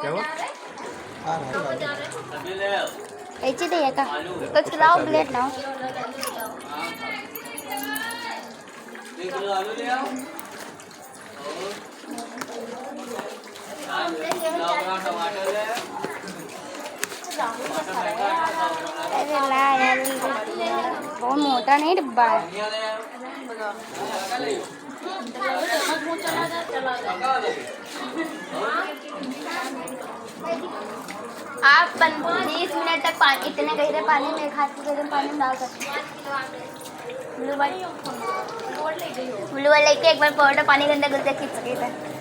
क्या हुआ? ऐसे दे का तो खिलाओ प्लेट लाओ। अरे ला यार बहुत मोटा नहीं डिब्बा है। आप 20 मिनट तक पानी इतने गहरे पानी में एक हाथ के गहरे पानी में डाल सकते हैं। ब्लू वाले लेके एक बार पाउडर पानी के अंदर घुस के खींच सके थे।